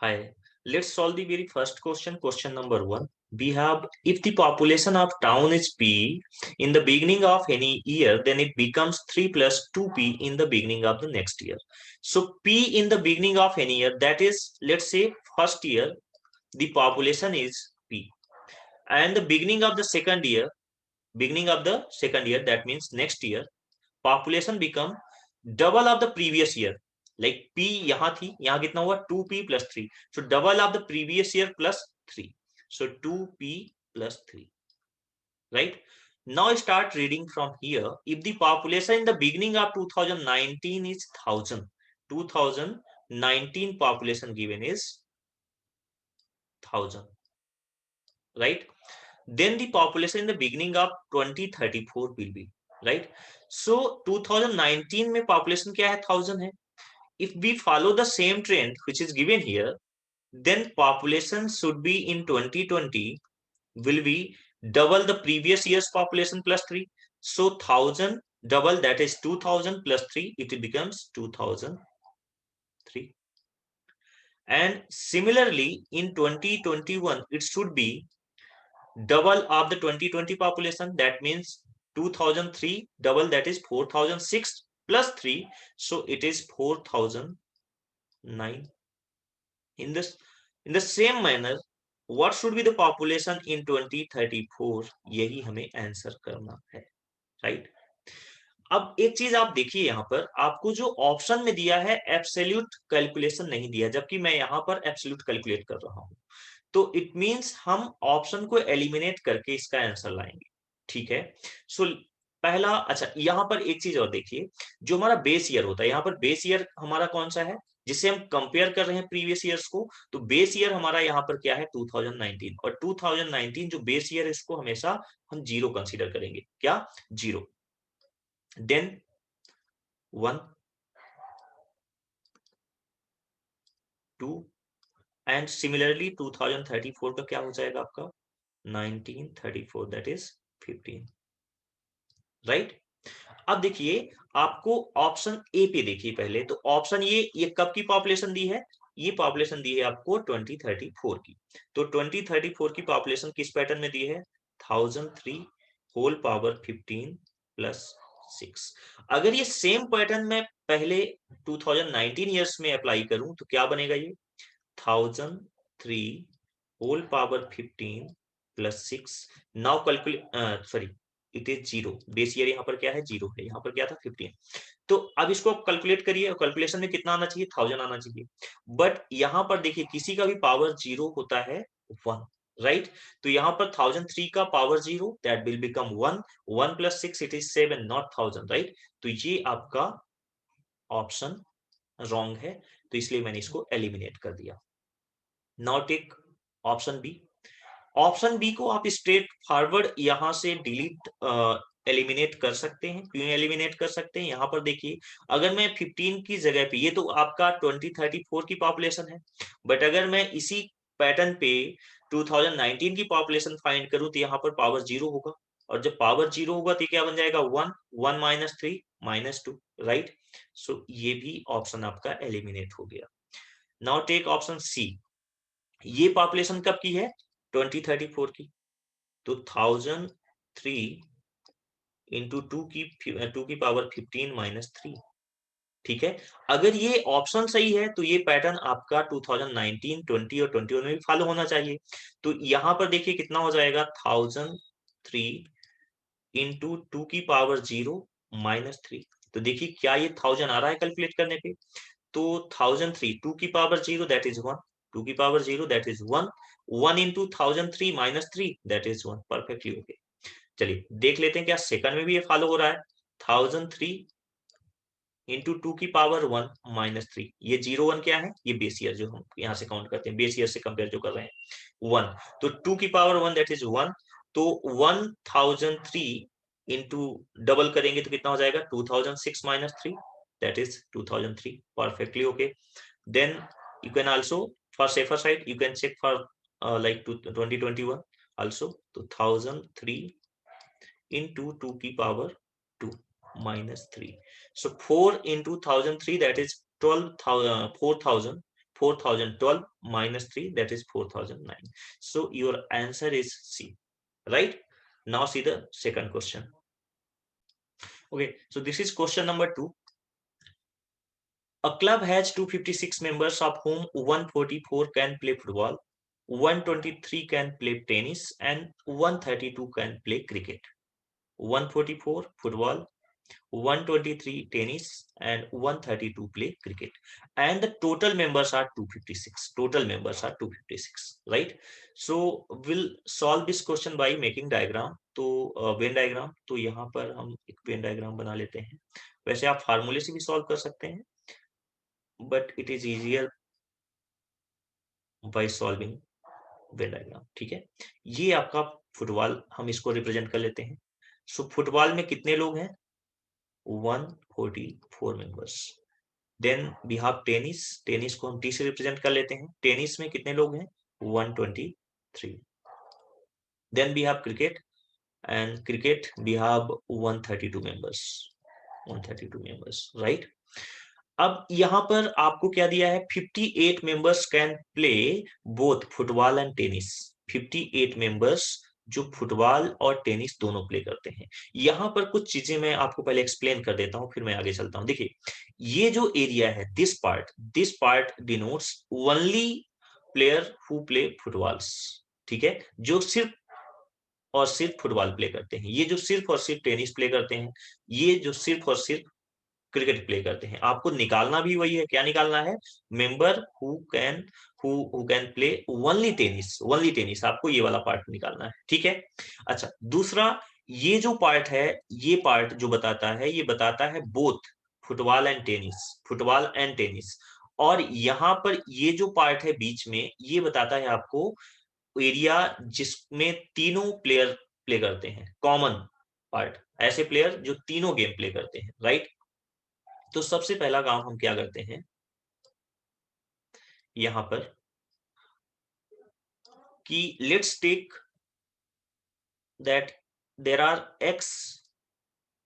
Hi, let's solve the very first question. Question number one. We have if the population of town is P in the beginning of any year, then it becomes 3 plus 2P in the beginning of the next year. So P in the beginning of any year, that is, let's say first year, the population is P. And the beginning of the second year, that means next year, population become double of the previous year. Like P यहाँ थी, यहाँ कितना हुआ 2P plus 3. So double of the previous year plus 3. So 2P plus 3. Right? Now start reading from here. If the population in the beginning of 2019 is 1000, 2019 population given is 1000. Right? Then the population in the beginning of 2034 will be. Right? So 2019 में population क्या है 1000 है. If we follow the same trend which is given here, then population should be in 2020 will be double the previous year's population plus 3. So 1000 double, that is 2000 plus 3, it becomes 2003. And similarly in 2021 it should be double of the 2020 population, that means 2003 double, that is 4006 plus 3, so it is 4009. In the same manner, what should be the population in 2034? यही हमें answer करना है, right? अब एक चीज आप देखिए, यहाँ पर आपको जो ऑप्शन में दिया है एब्सोल्यूट कैलकुलेशन नहीं दिया, जबकि मैं यहाँ पर एब्सोल्यूट कैलकुलेट कर रहा हूं. तो इट मींस हम ऑप्शन को एलिमिनेट करके इसका आंसर लाएंगे. ठीक है. सो पहला, अच्छा यहाँ पर एक चीज और देखिए, जो हमारा बेस ईयर होता है, यहाँ पर बेस ईयर हमारा कौन सा है जिसे हम कंपेयर कर रहे हैं प्रीवियस ईयर्स को. तो बेस ईयर हमारा यहाँ पर क्या है 2019, और 2019 जो बेस ईयर है इसको हमेशा हम जीरो कंसीडर करेंगे. क्या? जीरो. देन 1 2 एंड सिमिलरली 2034 का क्या हो जाएगा आपका 1934, दैट इज 15. राइट? अब देखिए, आपको ऑप्शन ए पे देखिए पहले. तो ऑप्शन ये कब की पॉपुलेशन दी है? ये पॉपुलेशन दी है आपको 2034 की. तो 2034 की पॉपुलेशन किस पैटर्न में दी है? 1003 होल पावर 15 प्लस 6. अगर ये सेम पैटर्न में पहले 2019 ईयर्स में अप्लाई करूं तो क्या बनेगा? ये 1003 whole power 15 plus 6. Now calculate, sorry, it is zero. Base year यहाँ पर क्या है? जीरो है. यहाँ पर क्या था? 15. तो अब इसको कैलकुलेट करिए. कैलकुलेशन में कितना आना चाहिए? 1000 आना चाहिए. बट यहाँ पर देखिए, किसी का भी पावर जीरो होता है 1, राइट? तो यहाँ पर 1003 का power zero, that will become 1. 1 plus 6, it is 7, not 1000, right? तो ये आपका ऑप्शन रॉन्ग है, तो इसलिए मैंने इसको एलिमिनेट कर दिया. Now take option B. Option B को आप स्ट्रेट फॉरवर्ड यहां से डिलीट एलिमिनेट कर सकते हैं. क्यों एलिमिनेट कर सकते हैं? यहां पर देखिए, अगर मैं 15 की जगह पे, ये तो आपका 2034 की पॉपुलेशन है, बट अगर मैं इसी पैटर्न पे 2019 की पॉपुलेशन फाइंड करूं तो यहाँ पर पावर जीरो होगा, और जब पावर जीरो होगा तो क्या बन जाएगा? 1. 1 माइनस 3 माइनस 2, राइट? सो ये भी ऑप्शन आपका एलिमिनेट हो गया. Now take option C. ये पॉपुलेशन कब की है? 2034 की. तो 1003 इंटू 2 की पावर 15 माइनस 3. ठीक है. अगर ये ऑप्शन सही है तो ये पैटर्न आपका 2019, 20 और 21 में भी फॉलो होना चाहिए. तो यहां पर देखिए कितना हो जाएगा 1003 इंटू 2 की पावर 0 माइनस 3. तो देखिए क्या ये 1000 आ रहा है कैलकुलेट करने पे? तो 1003 2 की पावर 0, दैट इज 1. 2 की power 0, that is 1. 1 into 1003 minus 3, that is 1. Perfectly okay. चलिए देख लेते हैं क्या सेकंड में भी ये फॉलो हो रहा है. 1003 इंटू 2 की पावर 1 माइनस 3. ये 01 क्या है? ये बेस ईयर जो हम यहाँ से काउंट करते हैं, बेस ईयर से कंपेयर जो कर रहे हैं 1. तो 2 की पावर 1, दैट इज 1. तो 1003 इंटू डबल करेंगे तो कितना हो जाएगा? 2006 minus 3, that is 2003. Perfectly okay. Then you can also, for safer side, you can check for like 2021 also. तो 1003 into 2 की power 2 minus 3. So 4 into 1003, that is 4000. 4012 minus 3, that is 4009. So your answer is C, right? Now see the second question. Okay, so this is question number 2. A club has 256 members, of whom 144 can play football, 123 can play tennis, and 132 can play cricket. 144 football, 123 tennis, and 132 play cricket, and the total members are 256. Total members are 256, right? So we'll solve this question by making diagram. तो Venn diagram, तो यहाँ पर हम एक Venn diagram बना लेते हैं. वैसे आप फार्मूले से भी सॉल्व कर सकते हैं, but it is easier by solving Venn diagram. ठीक है, ये आपका फुटबॉल, हम इसको रिप्रेजेंट कर लेते हैं. सो फुटबॉल में कितने लोग हैं? 144 members. Then we have tennis. Tennis को हम टी से रिप्रेजेंट कर लेते हैं. टेनिस में कितने लोग हैं? 123. Then we have cricket, and cricket we have 132 members. 132 members, right? अब यहाँ पर आपको क्या दिया है? 58 members can play both football and tennis. 58 members जो फुटबॉल और टेनिस दोनों प्ले करते हैं. यहाँ पर कुछ चीजें मैं आपको पहले एक्सप्लेन कर देता हूँ, फिर मैं आगे चलता हूँ. देखिए, ये जो एरिया है, this part denotes only player who play footballs. ठीक है, जो सिर्फ और सिर्फ फुटबॉल प्ले करते हैं. ये जो सिर्फ और सिर्फ टेनिस प्ले करते हैं, ये जो सिर्फ और सिर्फ क्रिकेट प्ले करते हैं. आपको निकालना भी वही है. क्या निकालना है? Member who can play only tennis. आपको ये वाला पार्ट निकालना है. ठीक है. अच्छा, दूसरा, ये जो पार्ट है, ये पार्ट जो बताता है, ये बताता है बोथ फुटबॉल एंड टेनिस. और यहाँ पर ये जो पार्ट है बीच में, ये बताता है आपको एरिया जिसमें तीनों प्लेयर प्ले करते हैं. कॉमन पार्ट, ऐसे प्लेयर जो तीनों गेम प्ले करते हैं, राइट? तो सबसे पहला काम हम क्या करते हैं यहां पर, कि let's take that there are X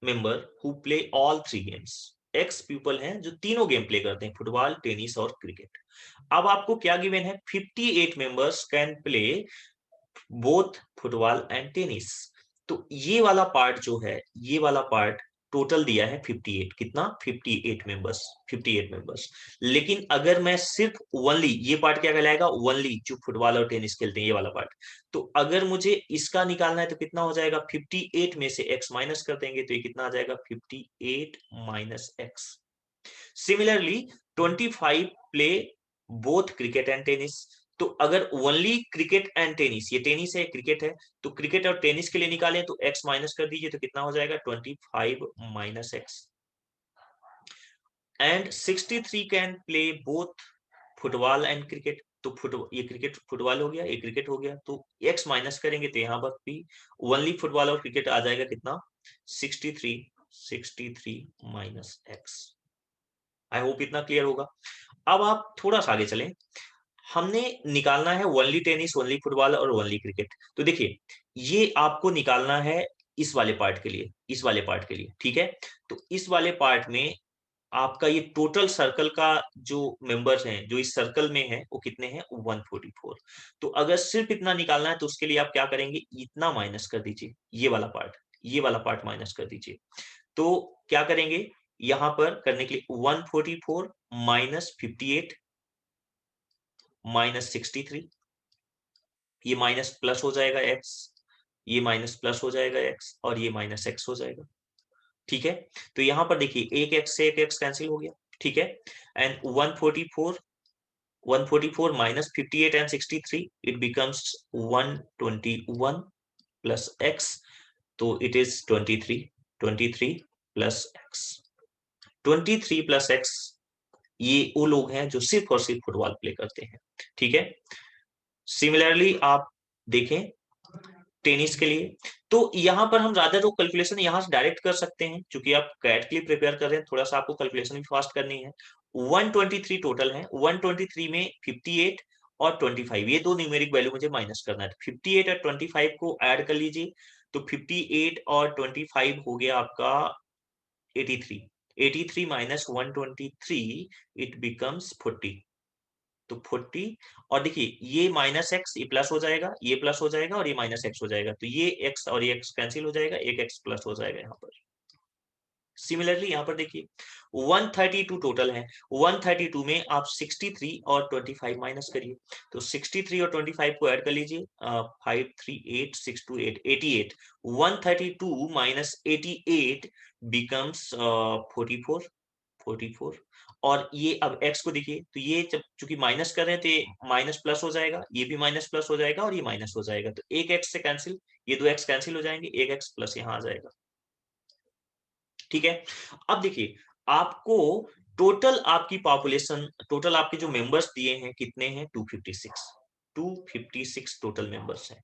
member who play all 3 games. X people हैं जो तीनों गेम प्ले करते हैं, फुटबॉल, टेनिस और क्रिकेट. अब आपको क्या गिवन है? 58 members can play both football and tennis. तो ये वाला पार्ट जो है, ये वाला पार्ट टोटल दिया है 58. कितना? 58 मेंबर्स. लेकिन अगर मैं सिर्फ ओनली, ये पार्ट क्या कहलाएगा? ओनली, जो फुटबॉल और टेनिस खेलते हैं, ये वाला पार्ट. तो अगर मुझे इसका निकालना है तो कितना हो जाएगा? 58 में से x माइनस कर देंगे तो ये कितना आ जाएगा? 58 minus x. Similarly 25 play both cricket and tennis. तो अगर ओनली क्रिकेट एंड टेनिस, ये टेनिस है, क्रिकेट है, तो क्रिकेट और टेनिस के लिए निकालें तो x माइनस कर दीजिए तो कितना हो जाएगा? 25 minus x. And 63 can play both football and cricket. तो ये क्रिकेट फुटबॉल हो गया, ये क्रिकेट हो गया, तो x माइनस करेंगे तो यहाँ पर भी ओनली फुटबॉल और क्रिकेट आ जाएगा. कितना? 63 माइनस x. आई होप इतना क्लियर होगा. अब आप थोड़ा सा आगे चलें. हमने निकालना है ओनली टेनिस, ओनली फुटबॉल और ओनली क्रिकेट. तो देखिए, ये आपको निकालना है इस वाले पार्ट के लिए. ठीक है, तो इस वाले पार्ट में आपका ये टोटल सर्कल का जो मेंबर्स हैं, जो इस सर्कल में है, वो कितने हैं? 144. तो अगर सिर्फ इतना निकालना है तो उसके लिए आप क्या करेंगे? इतना माइनस कर दीजिए, ये वाला पार्ट माइनस कर दीजिए. तो क्या करेंगे यहां पर करने के लिए? 144 माइनस 58 माइनस 63. ये माइनस प्लस हो जाएगा x, ये माइनस प्लस हो जाएगा x, और ये माइनस x हो जाएगा. ठीक है, तो यहां पर देखिए, एक x से एक x कैंसिल हो गया. ठीक है, and 144 minus 58 and 63, it becomes 121 plus x. तो it is 23 plus x. 23 plus x, ये वो लोग हैं जो सिर्फ और सिर्फ फुटबॉल प्ले करते हैं. ठीक है, सिमिलरली आप देखें टेनिस के लिए, तो यहां पर हम ज्यादा जो कैलकुलेशन यहां से डायरेक्ट कर सकते हैं, क्योंकि आप कैट के लिए प्रिपेयर कर रहे हैं, थोड़ा सा आपको कैलकुलेशन भी फास्ट करनी है. 123 टोटल है. 123 में 58 और 25, ये दो न्यूमेरिक वैल्यू मुझे माइनस करना है. 58 और 25 को ऐड कर लीजिए, तो 58 और 25 हो गया आपका 83. 83 माइनस 123, इट बिकम्स 40. तो 40, और देखिए ये माइनस एक्स ये प्लस हो जाएगा, ये प्लस हो जाएगा और ये माइनस एक्स हो जाएगा, तो ये एक्स और ये एक्स कैंसिल हो जाएगा, एक एक्स प्लस हो जाएगा यहाँ पर। सिमिलरली यहाँ पर देखिए 132 टोटल है, 132 में आप 63 और 25 माइनस करिए, तो 63 और 25 को ऐड कर लीजिए, 5 3 8 6 2 8 88, 132 माइनस 88 बिकम्स 44, 44। और ये अब x को देखिए, तो ये जब चूंकि माइनस कर रहे हैं तो ये माइनस प्लस हो जाएगा, ये भी माइनस प्लस हो जाएगा और ये माइनस हो जाएगा, तो एक x से कैंसिल, ये दो x कैंसिल हो जाएंगे, एक x प्लस यहाँ आ जाएगा। ठीक है, अब देखिए आपको टोटल आपकी पॉपुलेशन, टोटल आपके जो मेंबर्स दिए हैं कितने हैं, 256, 256 टोटल मेंबर्स हैं।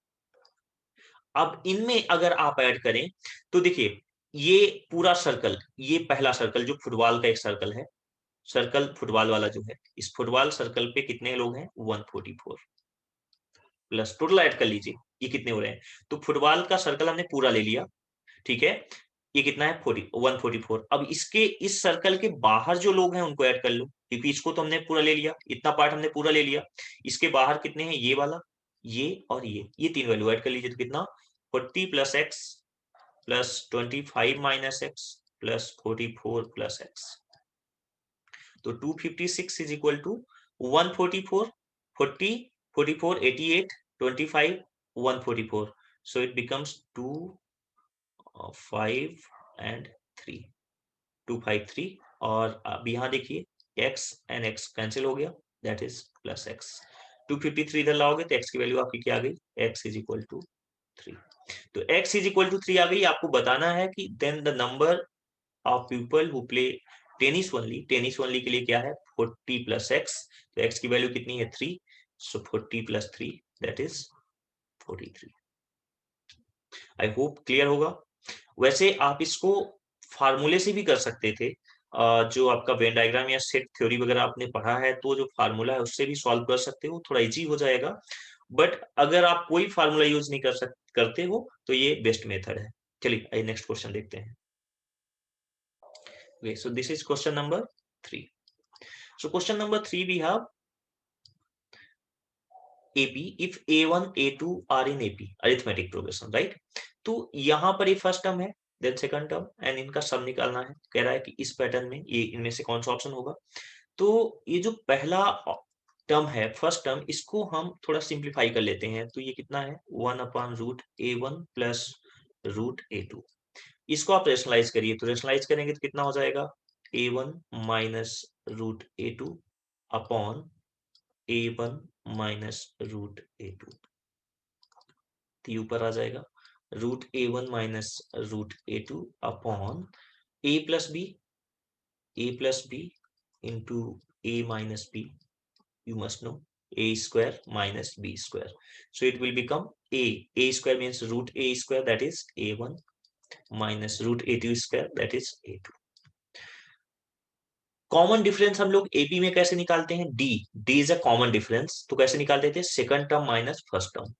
अब इनमें अगर आप ऐड करें तो देखिए ये पूरा सर्कल, ये पहला सर्कल जो फुटबॉल का एक सर्कल है, सर्कल फुटबॉल वाला जो है, इस फुटबॉल सर्कल पे कितने लोग हैं, 144 प्लस टोटल ऐड कर लीजिए ये कितने हो रहे हैं, तो फुटबॉल का सर्कल हमने पूरा ले लिया, ठीक है, ये कितना है 144। अब इसके इस सर्कल के बाहर जो लोग हैं उनको ऐड कर लो, क्योंकि इसको तो हमने पूरा ले लिया, इतना पार्ट हमने पूरा ले लिया, इसके बाहर कितने हैं, ये वाला, ये और ये तीन वैल्यू ऐड कर लीजिए, तो कितना 40 plus x plus 25 minus x plus 44 plus x, तो 256 is equal to 144, 40, 44, 88, 25, 144, so it becomes 2 5 and 3, 253, और अब यहाँ देखिए x एंड x कैंसिल हो गया, दैट इज प्लस x, 253 इधर लाओगे तो x की वैल्यू आपकी क्या आ गई, x इज इक्वल टू 3, तो x इज इक्वल टू 3 आ गई। आपको बताना है कि then the number of people who play tennis only, tennis only के लिए क्या है 40 प्लस x, तो x की वैल्यू कितनी है 3, so 40 plus 3 that is 43। I hope clear होगा। वैसे आप इसको फार्मूले से भी कर सकते थे, जो आपका वेन डायग्राम या सेट थ्योरी वगैरह आपने पढ़ा है तो जो फार्मूला है उससे भी सॉल्व कर सकते हो, थोड़ा इजी हो जाएगा, बट अगर आप कोई फार्मूला यूज नहीं करते हो तो ये बेस्ट मेथड है। चलिए नेक्स्ट क्वेश्चन देखते हैं। Okay, so this is question number 3. So question number 3 we have AP if A1 A2 are in AP arithmetic progression, right? तो यहाँ पर ये फर्स्ट टर्म है, देन सेकंड टर्म एंड इनका सम निकालना है, कह रहा है कि इस पैटर्न में ये इनमें से कौन सा ऑप्शन होगा। तो ये जो पहला टर्म है फर्स्ट टर्म, इसको हम थोड़ा सिंप्लीफाई कर लेते हैं, तो ये कितना है 1/√A1 प्लस √A2, इसको आप रेशनलाइज करिए, तो रेशनलाइज करेंगे तो कितना हो जाएगा A1 minus √A2 upon A1 minus √A2, तो ऊपर आ जाएगा √A1 minus √A2 upon A plus B into A minus B, you must know A square minus B square, so it will become A square means √A square, that is A1 minus √A2 square, that is A2। Common difference हम लोग AP में कैसे निकालते हैं, D is a common difference, तो कैसे निकालते थे, second term minus first term,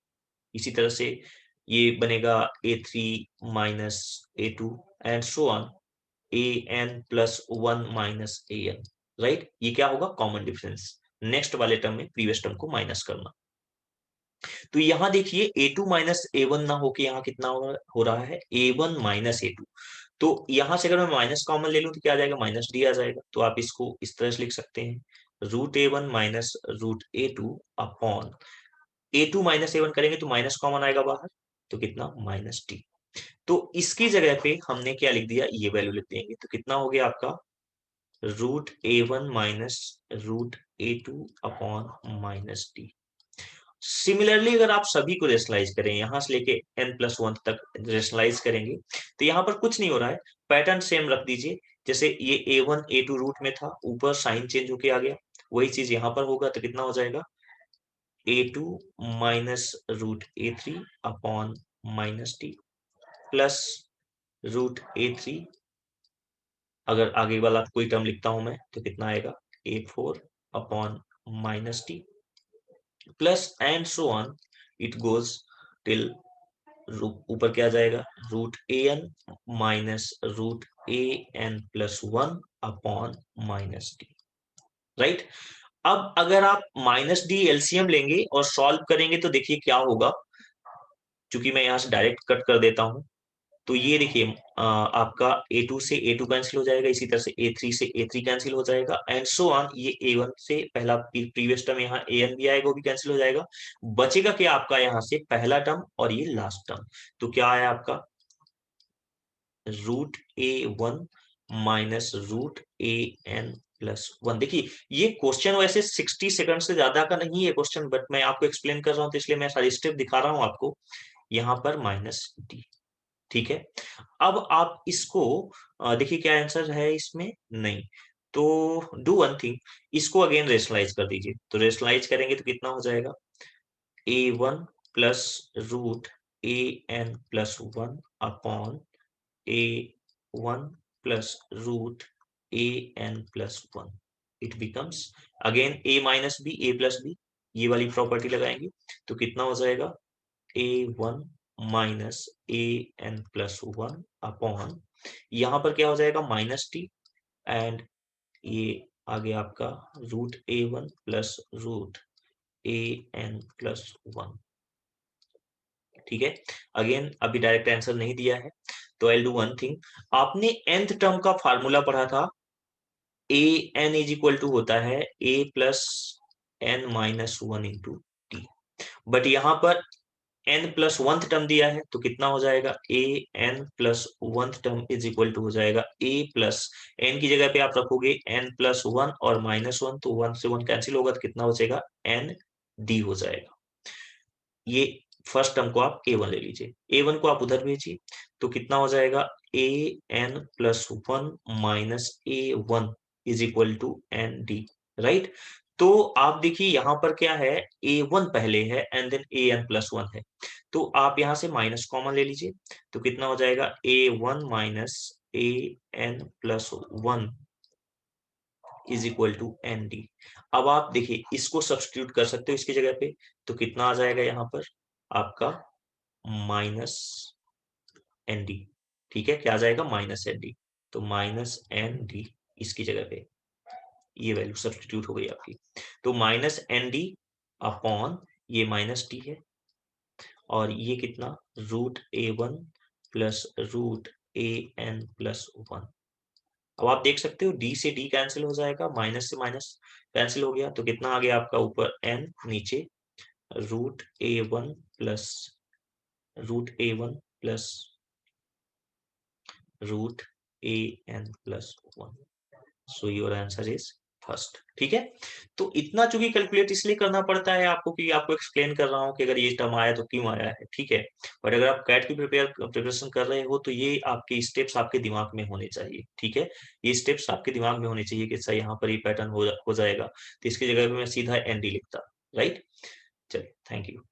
इसी तरह से ये बनेगा A3 minus A2 and so on AN plus 1 minus AN, right, ये क्या होगा कॉमन डिफरेंस, नेक्स्ट वाले टर्म में प्रीवियस टर्म को माइनस करना। तो यहाँ देखिए A2 माइनस A1 ना होके यहाँ कितना हो रहा है A1 माइनस A2, तो यहां से अगर मैं माइनस कॉमन ले लूं तो क्या आ जाएगा माइनस डी आ जाएगा, तो आप इसको इस तरह से लिख सकते हैं √A1 minus √A2 upon A2 minus A1 करेंगे तो माइनस कॉमन आएगा बाहर, तो कितना माइनस डी, तो इसकी जगह पे हमने क्या लिख दिया, ये वैल्यू लिख देंगे, तो कितना हो गया आपका √A1 minus √A2 upon minus D. Similarly अगर आप सभी को रेशनलाइज करें, यहां से लेके n+1 तक रेशनलाइज करेंगे, तो यहाँ पर कुछ नहीं हो रहा है, पैटर्न सेम रख दीजिए, जैसे ये A1 A2 रूट में था, ऊपर साइन चेंज होके आ गया, वही चीज यहाँ पर होगा, तो कितना हो जाएगा A2 minus √A3 upon minus T plus √A3, अगर आगे वाला कोई टर्म लिखता हूं मैं तो कितना आएगा A4 upon minus T plus and so on it goes till ऊपर क्या जाएगा √AN minus √AN plus 1 upon minus T, right. अब अगर आप माइनस डी एलसीएम लेंगे और सॉल्व करेंगे तो देखिए क्या होगा, क्योंकि मैं यहाँ से डायरेक्ट कट कर देता हूं। तो ये देखिए आपका A2 से A2 कैंसिल हो जाएगा, इसी तरह से A3 से A3 कैंसिल हो जाएगा, एंड सो ऑन। ये A1 से पहला प्रीवियस टर्म यहाँ AN भी आएगा, वो भी कैंसिल हो जाएगा। बचेगा क्या आपका यहाँ से, पहला टर्म और ये लास्ट टर्म। तो क्या आया आपका, √A1 माइनस √AN+1। देखिए ये क्वेश्चन वैसे 60 सेकंड से ज्यादा का नहीं है क्वेश्चन, बट मैं आपको एक्सप्लेन कर रहा हूं तो इसलिए मैं सारी स्टेप दिखा रहा हूं आपको। यहाँ पर -D, ठीक है। अब आप इसको देखिए क्या आंसर है इसमें, नहीं तो डू वन थिंग, इसको अगेन रेशनलाइज कर दीजिए। तो रेशनलाइज करेंगे तो कितना हो जाएगा, A1 plus √AN+1 upon A1 plus √AN+1। It becomes again A minus B, A plus B, ये वाली प्रॉपर्टी लगाएंगे तो कितना हो जाएगा, A1 माइनस AN+1 अपॉन, यहाँ पर क्या हो जाएगा -T, एंड ये आगे आपका √A1 प्लस √AN+1, ठीक है। अगेन अभी डायरेक्ट आंसर नहीं दिया है, तो आई डू वन थिंग। आपने nth टर्म का फार्मूला पढ़ा था, AN इज इक्वल टू होता है A plus N-1 into T, but यहाँ पर n+1th टर्म दिया है तो कितना हो जाएगा, AN+1th term is equal to हो जाएगा A प्लस n की जगह पे आप रखोगे n+1 और -1, तो 1 से 1 कैंसिल होगा तो कितना बचेगा, ND हो जाएगा। ये फर्स्ट टर्म को आप A1 ले लीजिए, A1 को आप उधर भेजिए तो कितना हो जाएगा, AN+1 minus A1 is equal to ND, right. तो आप देखिए यहाँ पर क्या है, A1 पहले है एंड देन AN+1 है, तो आप यहाँ से माइनस कॉमन ले लीजिए तो कितना हो जाएगा, A1 minus AN+1 is equal to ND। अब आप देखिए इसको सब्स्टिट्यूट कर सकते हो इसकी जगह पे, तो कितना आ जाएगा यहाँ पर आपका -ND, ठीक है। क्या आ जाएगा, -ND, तो -ND इसकी जगह पे ये वैल्यू सब्स्टिट्यूट हो गई आपकी, तो -ND अपॉन ये -T है, और ये कितना, √A1 प्लस √AN+1। अब आप देख सकते हो D से D कैंसिल हो जाएगा, माइनस से माइनस कैंसिल हो गया, तो कितना आ गया आपका ऊपर N, नीचे √A1 plus √AN+1। So your answer is first, ठीक है। तो इतना चूंकि कैलकुलेट इसलिए करना पड़ता है आपको कि आपको एक्सप्लेन कर रहा हूँ कि अगर ये टर्म आया तो क्यों आया है, ठीक है। बट अगर आप कैट की प्रिपरेशन कर रहे हो तो ये आपके स्टेप्स आपके दिमाग में होने चाहिए, ठीक है। ये स्टेप्स आपके दिमाग में होने चाहिए कि अच्छा यहाँ पर ये पैटर्न हो जाएगा, तो इसकी जगह पे मैं सीधा ND लिखता, राइट। चलिए, थैंक यू।